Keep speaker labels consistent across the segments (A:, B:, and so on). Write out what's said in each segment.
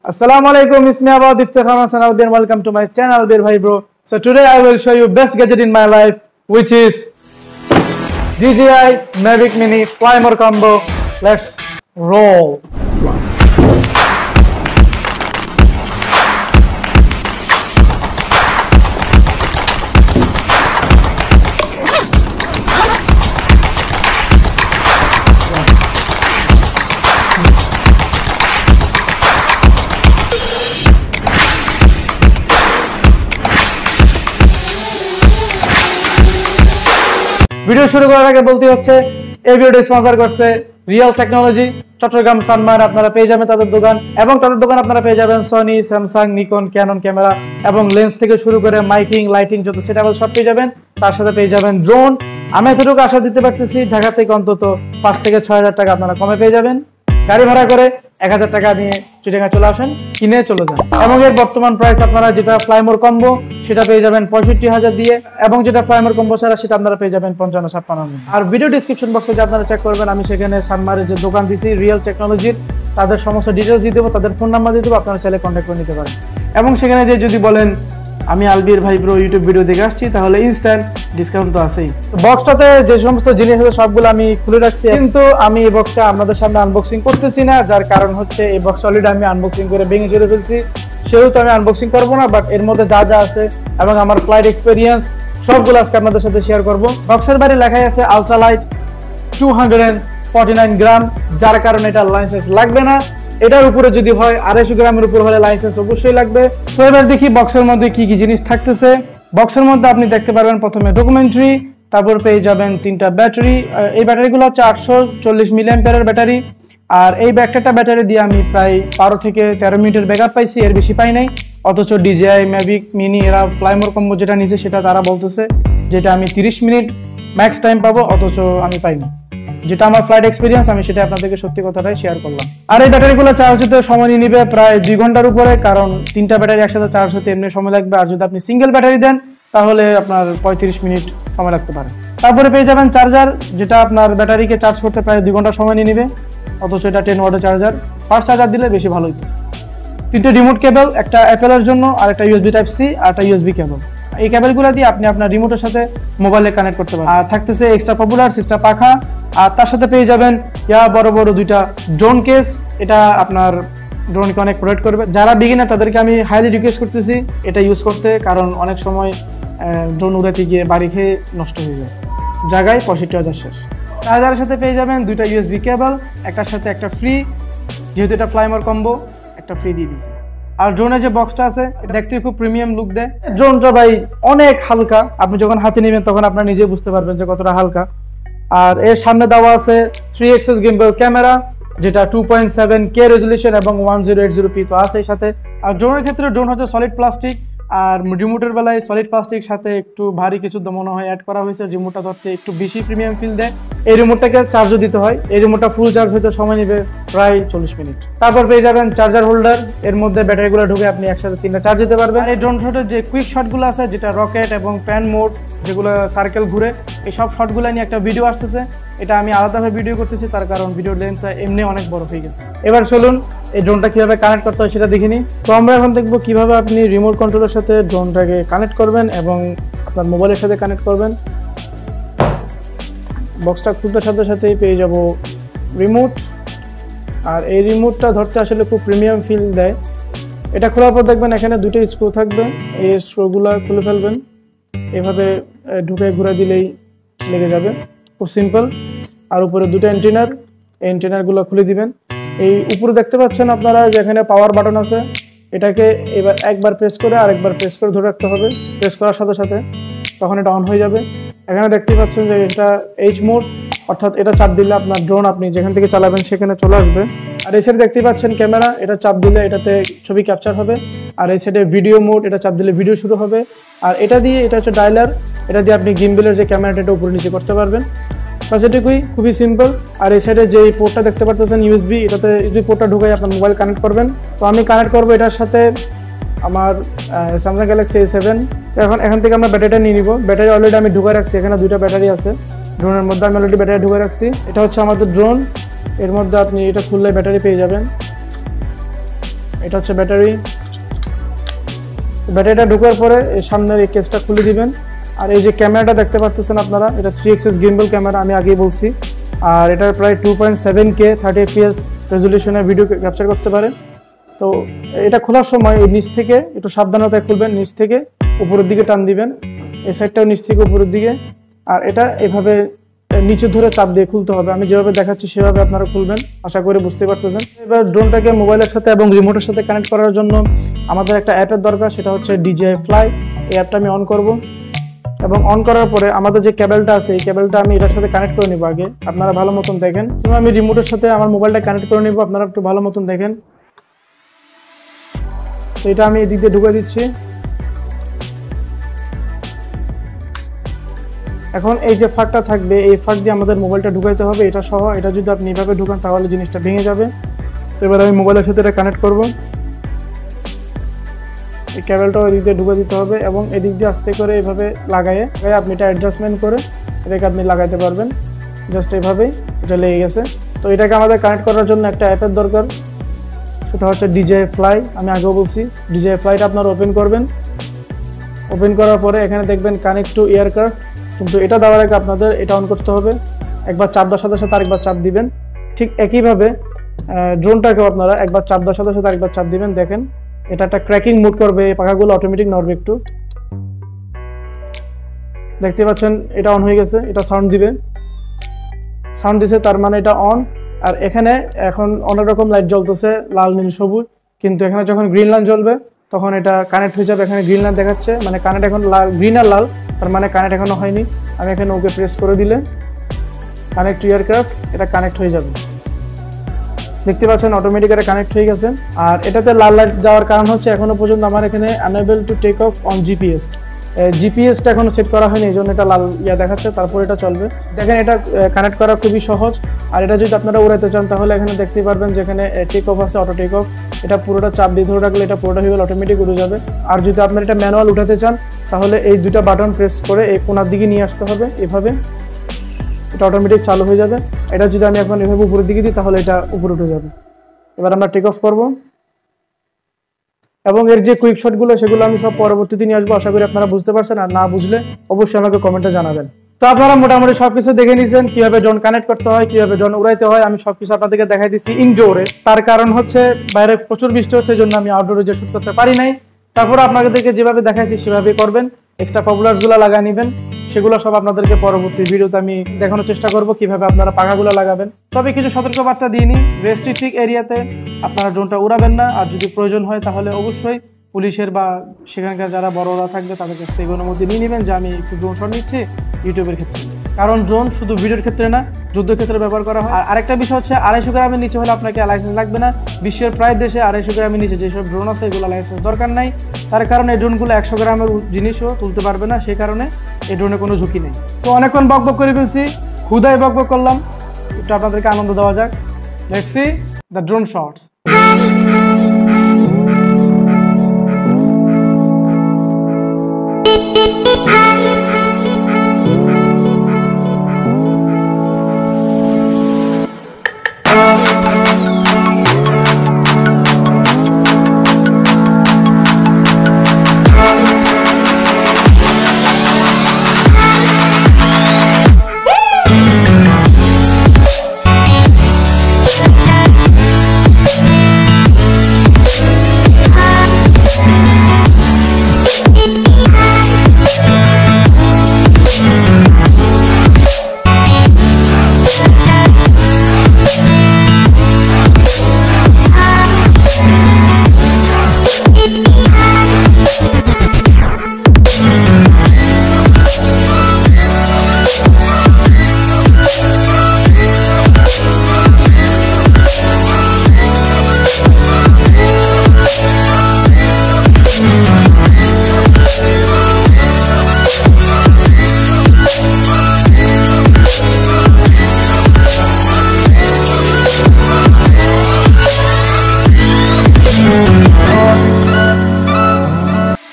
A: Assalamualaikum, it's me about Iftikhar and welcome to my channel, dear bhai bro. So today I will show you best gadget in my life, which is DJI Mavic Mini Flying combo. Let's roll. Video শুরু করার আগে বলতে হচ্ছে এই ভিডিওটি sponsor করছে real technology Chittagong Sanmar. আপনারা পেয়ে যাবেন তাদের দোকান, এবং তাদের দোকান আপনারা পেয়ে যাবেন Sony, Samsung, Nikon, Canon camera এবং লেন্স থেকে শুরু করে মাইকিং, লাইটিং যত সেটআপ সব পেয়ে যাবেন। তার সাথে পেয়ে যাবেন ড্রোন। আমি এতটুকু আশা দিতে পারতেছি ঢাকা থেকে অন্তত 5 থেকে 6,000 টাকা আপনারা কমে পেয়ে যাবেন। গাড়ি ভাড়া করে 1000 টাকা নিয়ে চিটাগাং চলে আসেন, কিনে চলে যান। এবং এর বর্তমান প্রাইস আপনারা যেটা ফ্লাইমোর কম্বো সেটা পেয়ে যাবেন 65,000 দিয়ে, এবং যেটা ফ্লাইমোর কম্বো ছাড়া সেটা আপনারা পেয়ে যাবেন 55-56। আর ভিডিও ডিসক্রিপশন বক্সে যে আপনারা চেক করবেন, আমি সেখানে সানমারের যে দোকান দিছি রিয়েল টেকনোলজির, তাদের সমস্ত ডিটেলস দিয়ে দেবো, তাদের ফোন নাম্বার দিয়ে দেবো, আপনারা চাইলে কন্ট্যাক্ট করে নিতে পারেন। এবং সেখানে যে যদি বলেন আমি আলবির ভাই ব্রো ইউটিউব ভিডিও দেখে আসছি, তাহলে ইনস্ট্যান্ট ডিসকাউন্ট তো আছেই। বক্সটাতে যে সমস্ত জিনিস আছে সবগুলো আমি খুলে রাখছি, কিন্তু আমি এই বক্সটা আপনাদের সামনে আনবক্সিং করতেছি না, যার কারণ হচ্ছে এই বক্স অলরেডি আমি আনবক্সিং করে ভেঙে চলে ফেলছি, সেহেতু আমি আনবক্সিং করবো না। বাট এর মধ্যে যা যা আছে এবং আমার ফ্লাইট এক্সপিরিয়েন্স সবগুলো আজকে আপনাদের সাথে শেয়ার করবো। বক্সের বাইরে লেখাই আছে আলট্রালাইট 249 গ্রাম, যার কারণে এটা লাইসেন্স লাগবে না। এটার উপরে যদি হয় 250 গ্রামের উপর হলে লাইসেন্স অবশ্যই লাগবে। তো এবার দেখি বক্সের মধ্যে কি কি জিনিস থাকতেছে। বক্সের মধ্যে আপনি দেখতে পারবেন প্রথমে ডকুমেন্টারি, তারপর পেয়ে যাবেন 3টা ব্যাটারি। এই ব্যাটারিগুলো হচ্ছে 840 মিলিঅ্যাম্পিয়ারের ব্যাটারি। আর এই একটা ব্যাটারি দিয়ে আমি প্রায় 12 থেকে 13 মিনিটের ব্যাকআপ পাইছি, এর বেশি পাই নাই। অথচ DJI Mavic Mini এরা ফ্লাইমোর কম্বো যেটা নিয়েছে সেটা তারা বলতেছে যেটা আমি 30 মিনিট ম্যাক্স টাইম পাবো, অথচ আমি পাইনি। যেটা আমার ফ্লাইট এক্সপিরিয়েন্স, আমি সেটা আপনাদেরকে সত্যি কথাটাই শেয়ার করলাম। আর এই ব্যাটারিগুলো চার্জ হতে সময় নিবে প্রায় 2 ঘন্টার উপরে, কারণ 3টা ব্যাটারি একসাথে চার্জ হতে এমনি সময় লাগবে। আর যদি আপনি সিঙ্গেল ব্যাটারি দেন তাহলে আপনার 35 মিনিট সময় লাগতে পারে। তারপরে পেয়ে যাবেন চার্জার, যেটা আপনার ব্যাটারিকে চার্জ করতে প্রায় 2 ঘন্টা সময় নিয়ে নেবে, অথচ এটা 10 ওয়াটের চার্জার। ফাস্ট চার্জার দিলে বেশি ভালো হতো। 3টে রিমোট কেবল, একটা অ্যাপেলের জন্য, আর একটা USB টাইপ সি, আর একটা USB কেবল। এই কেবলগুলো দিয়ে আপনি আপনার রিমোটের সাথে মোবাইলে কানেক্ট করতে পারেন। আর থাকতেছে এক্সট্রা পপুলার 6টা পাখা, আর তার সাথে পেয়ে যাবেন বড় বড় 2টা ড্রোন কেস। এটা আপনার ড্রোনকে অনেক প্রোটেক্ট করবে। যারা বিগিনার তাদেরকে আমি হাইলি রিকোয়েস্ট করতেছি এটা ইউজ করতে, কারণ অনেক সময় ড্রোন উড়াতে গিয়ে বাড়ি খেয়ে নষ্ট হয়ে যায়, জায়গায় 65,000 শেষ। চার্জারের সাথে পেয়ে যাবেন 2টা USB কেবল, একটার সাথে একটা ফ্রি, যেহেতু এটা ফ্লাইমোর কম্বো একটা ফ্রি দিয়ে দিয়েছে। আর ড্রোনের যে বক্সটা আছে এটা দেখতে খুব প্রিমিয়াম লুক দেয়। ড্রোনটা ভাই অনেক হালকা, আপনি যখন হাতে নেবেন তখন আপনারা নিজেই বুঝতে পারবেন যে কতটা হালকা। আর এর সামনে দেওয়া আছে 3 axis gimbal ক্যামেরা, যেটা 2.7K রেজলিউশন এবং 1080p তো আছে সাথে। আর ড্রোনের ক্ষেত্রে ড্রোন হচ্ছে সলিড প্লাস্টিক, আর রিমোটের বেলায় সলিড প্লাস্টিক সাথে একটু ভারী কিছু মনে হয় অ্যাড করা হয়েছে, রিমোটটা ধরতে একটু বেশি প্রিমিয়াম ফিল দেয়। এই রিমোটটাকে চার্জও দিতে হয়, এই রিমোটটা ফুল চার্জ হতে সময় নেবে প্রায় 40 মিনিট। তারপর পেয়ে যাবেন চার্জার হোল্ডার, এর মধ্যে ব্যাটারিগুলো ঢুকে আপনি একসাথে 3টা চার্জ দিতে পারবেন। আর এই ড্রোন শটের যে কুইক শটগুলো আছে, যেটা রকেট এবং প্যান মোড, যেগুলো সার্কেল ঘুরে, এই সব শটগুলো নিয়ে একটা ভিডিও আসতেছে। এটা আমি আলাদাভাবে ভিডিও করতেছি, তার কারণ ভিডিওর লেন্থটা এমনি অনেক বড় হয়ে গেছে। এবার চলুন এই ড্রোনটা কিভাবে কানেক্ট করতে হয় সেটা দেখিনি। তো আমরা এখন দেখবো কিভাবে আপনি রিমোট কন্ট্রোলের সাথে ড্রোনটাকে কানেক্ট করবেন এবং আপনার মোবাইলের সাথে কানেক্ট করবেন। বক্সটা খুলতে সাথে সাথেই পেয়ে যাব রিমোট, আর এই রিমোটটা ধরতে আসলে খুব প্রিমিয়াম ফিল দেয়। এটা খোলার পর দেখবেন এখানে 2টা স্ক্রু থাকবে, এই স্ক্রুগুলো খুলে ফেলবেন, এভাবে ঢুকে ঘুরে দিলেই লেগে যাবে, খুব সিম্পল। আর উপরে 2টা অ্যান্টেনার, এই অ্যান্টেনারগুলো খুলে দিবেন। এই উপরে দেখতে পাচ্ছেন আপনারা যেখানে পাওয়ার বাটন আছে, এটাকে এবার একবার প্রেস করে আরেকবার প্রেস করে ধরে রাখতে হবে। প্রেস করার সাথে সাথে তখন এটা অন হয়ে যাবে। এখানে দেখতে পাচ্ছেন যে এটা H মোড, অর্থাৎ এটা চাপ দিলে আপনার ড্রোন আপনি যেখান থেকে চালাবেন সেখানে চলে আসবে। আর এই সাইডে দেখতে পাচ্ছেন ক্যামেরা, এটা চাপ দিলে এটাতে ছবি ক্যাপচার হবে। আর এই সাইডে ভিডিও মোড, এটা চাপ দিলে ভিডিও শুরু হবে। আর এটা দিয়ে, এটা হচ্ছে ডায়ালার, এটা দিয়ে আপনি গিম্বলের যে ক্যামেরাটা এটা উপরে নিচে করতে পারবেন। বাস এটুকুই, খুবই সিম্পল। আর এই সাইডে যে পোর্টটা দেখতে পাচ্ছেন USB, এটাতে যদি পোর্টটা ঢুকাই আপনার মোবাইল কানেক্ট করবেন। তো আমি কানেক্ট করবো এটার সাথে আমার স্যামসাং গ্যালাক্সি A7। এখান থেকে আমরা ব্যাটারিটা নিয়ে নিব। ব্যাটারি অলরেডি আমি ঢুকে রাখছি, এখানে 2টা ব্যাটারি আছে ড্রোনের মধ্যে, আমি অলরেডি ব্যাটারি ঢুকে রাখছি। এটা হচ্ছে আমাদের ড্রোন, এর মধ্যে আপনি এটা খুললে ব্যাটারি পেয়ে যাবেন। এটা হচ্ছে ব্যাটারি। ব্যাটারিটা ঢোকার পরে এই সামনের এই কেসটা খুলে দিবেন। আর এই যে ক্যামেরাটা দেখতে পাচ্ছেন আপনারা, এটা 3 axis gimbal ক্যামেরা, আমি আগেই বলছি। আর এটা প্রায় 2.7K 30 fps রেজলিউশনের ভিডিও ক্যাপচার করতে পারে। তো এটা খোলার সময় এই নিচ থেকে একটু সাবধানতায় খুলবেন, নিচ থেকে উপরের দিকে টান দিবেন, এই সাইডটাও নিচ থেকে উপরের দিকে। আর এটা এভাবে নিচে ধরে চাপ দিয়ে খুলতে হবে, আমি যেভাবে দেখাচ্ছি সেভাবে আপনারা খুলবেন, আশা করি বুঝতে পারতেছেন। এবার ড্রোনটাকে মোবাইলের সাথে এবং রিমোটের সাথে কানেক্ট করার জন্য আমাদের একটা অ্যাপের দরকার, সেটা হচ্ছে DJI Fly। এই অ্যাপটা আমি অন করব এবং অন করার পরে আমাদের যে কেবলটা আছে এই কেবলটা আমি এটার সাথে কানেক্ট করে নিব। আগে আপনারা ভালো মতন দেখেন, আমি রিমোটের সাথে আমার মোবাইলটা কানেক্ট করে নিব, আপনারা একটু ভালো মতন দেখেন। তো এটা আমি এদিক দিয়ে ঢুকে দিচ্ছি। এখন এই যে ফাঁকটা থাকবে, এই ফাঁক দিয়ে আমাদের মোবাইলটা ঢুকাইতে হবে, এটা সহ। এটা যদি আপনি এভাবে ঢুকান তাহলে জিনিসটা ভেঙে যাবে। তো এবার আমি মোবাইলের সাথে এটা কানেক্ট করব। এই কেবলটাও এদিক দিয়ে ঢুকে দিতে হবে এবং এদিক দিয়ে আস্তে করে এভাবে লাগাইয়ে আপনি এটা অ্যাডজাস্টমেন্ট করে এটাকে আপনি লাগাইতে পারবেন। জাস্ট এভাবেই এটা লেগে গেছে। তো এটাকে আমাদের কানেক্ট করার জন্য একটা অ্যাপের দরকার, সেটা হচ্ছে DJI Fly। আমি আগেও বলছি, DJI Flyটা আপনারা ওপেন করবেন। ওপেন করার পরে এখানে দেখবেন কানেক্ট টু এয়ারক্রাফট, কিন্তু এটা দেওয়ার আগে আপনাদের এটা অন করতে হবে। একবার চাপ দেওয়ার সাথে সাথে আরেকবার চাপ দিবেন। ঠিক একইভাবে ড্রোনটাকেও আপনারা একবার চাপ দেওয়ার সাথে সাথে আরেকবার চাপ দিবেন। দেখেন এটা একটা ক্র্যাকিং মুড করবে, এই পাখাগুলো অটোমেটিক নড়বে একটু। দেখতে পাচ্ছেন এটা অন হয়ে গেছে, এটা সাউন্ড দিবে, সাউন্ড দিছে তার মানে এটা অন। আর এখানে এখন অনেক রকম লাইট জ্বলতেছে, লাল নীল সবুজ, কিন্তু এখানে যখন গ্রিন লাইট জ্বলবে তখন এটা কানেক্ট হয়ে যাবে। এখানে গ্রিন লাইট দেখাচ্ছে, মানে কানেক্ট এখন লাল, গ্রিন আর লাল, তার মানে কানেক্ট এখনো হয়নি। আমি এখানে ওকে প্রেস করে দিলে কানেক্ট টু এয়ারক্রাফট, এটা কানেক্ট হয়ে যাবে। দেখতে পাচ্ছেন অটোমেটিক এটা কানেক্ট হয়ে গেছে। আর এটাতে লাল লাইট যাওয়ার কারণ হচ্ছে এখনো পর্যন্ত আমার এখানে unable to take off on GPS, জিপিএসটা এখনো সেট করা হয়নি, এই জন্য এটা লাল দেখাচ্ছে, তারপর এটা চলবে। দেখেন এটা কানেক্ট করা খুবই সহজ। আর এটা যদি আপনারা উড়াইতে চান তাহলে এখানে দেখতে পারবেন যেখানে টেক অফ আছে, অটো টেক অফ, এটা পুরোটা চাপ দিয়ে ধরে রাখলে এটা পুরোটা হয়ে গেলে অটোমেটিক উড়ে যাবে। আর যদি আপনারা এটা ম্যানুয়াল উঠাতে চান তাহলে এই দুটা বাটন প্রেস করে এই কোনার দিকে নিয়ে আসতে হবে, এভাবে এটা অটোমেটিক চালু হয়ে যাবে। এটা যদি আমি এখন এভাবে উপরের দিকে দিই তাহলে এটা উপরে উঠে যাবে। এবার আমরা টেক অফ করব এবং এর যে কুইক শটগুলো সেগুলো আমি সব পরবর্তীতে নিয়ে আসবো। আশা করি আপনারা বুঝতে পারছেন, আর না বুঝলে অবশ্যই আমাকে কমেন্টে জানাবেন। তো আপনারা মোটামুটি সবকিছু দেখে নিয়েছেন, কিভাবে ড্রোন কানেক্ট করতে হয়, কিভাবে ড্রোন উড়াইতে হয়। আমি সবকিছু আপনাদেরকে দেখাই দিচ্ছি ইনডোরে। তার কারণ হচ্ছে বাইরে প্রচুর বৃষ্টি হচ্ছে, এই জন্য আমি আউটডোরে যে শুট করতে পারি নাই। তারপর আপনাদেরকে যেভাবে দেখাইছি সেভাবেই করবেন। এক্সট্রা পপুলারসগুলো লাগিয়ে নেবেন, সেগুলো সব আপনাদেরকে পরবর্তী ভিডিওতে আমি দেখানোর চেষ্টা করব কিভাবে আপনারা পাখাগুলো লাগাবেন। তবে কিছু সতর্কবার্তা দিয়ে নিই, রেস্ট্রিক্টেড এরিয়াতে আপনারা ড্রোনটা উড়াবেন না। আর যদি প্রয়োজন হয় তাহলে অবশ্যই পুলিশের বা সেখানকার যারা বড়রা থাকবে তাদের কাছ থেকে অনুমতি নিয়ে নেবেন যে আমি একটু ড্রোন শট নিচ্ছি ইউটিউবের ক্ষেত্রে। কারণ ড্রোন শুধু ভিডিওর ক্ষেত্রে না, যুদ্ধক্ষেত্রে ব্যবহার করা হয়। আর আরেকটা বিষয় হচ্ছে 250 গ্রামের নিচে হলে আপনাকে লাইসেন্স লাগবে না। বিশ্বের প্রায় দেশে 250 গ্রামের নিচে যেসব ড্রোন আছে এগুলো লাইসেন্স দরকার নাই। তার কারণে এই ড্রোনগুলো 100 গ্রামের জিনিসও তুলতে পারবে না, সেই কারণে এই ড্রোনে কোনো ঝুঁকি নেই। তো অনেকক্ষণ বকবক করে ফেলছি, হুদাই বকবক করলাম, একটু আপনাদেরকে আনন্দ দেওয়া যাক। Let's see the drone shots.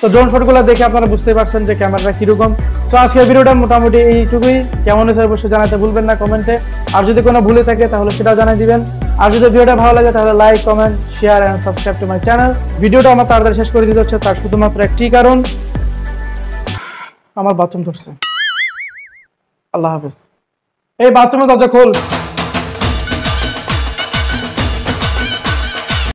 A: তো ড্রোন শটগুলো দেখে আপনারা বুঝতে পারছেন যে ক্যামেরাটা কিরকম। তো আজকের ভিডিওটা মোটামুটি এইটুকুই। কেমন হয়েছে অবশ্যই জানাতে ভুলবেন না কমেন্টে। আর যদি কোনো ভুলে থাকে তাহলে সেটাও জানিয়ে দিবেন। আর যদি ভিডিওটা ভালো লাগে তাহলে like, comment, share and subscribe to my channel. ভিডিওটা আমার তাড়াতাড়ি শেষ করে দিতে হচ্ছে, তার শুধুমাত্র একটি কারণ, আমার বাথরুম ধরছে। আল্লাহ হাফেজ। এই বাথরুমের দরজা খোল।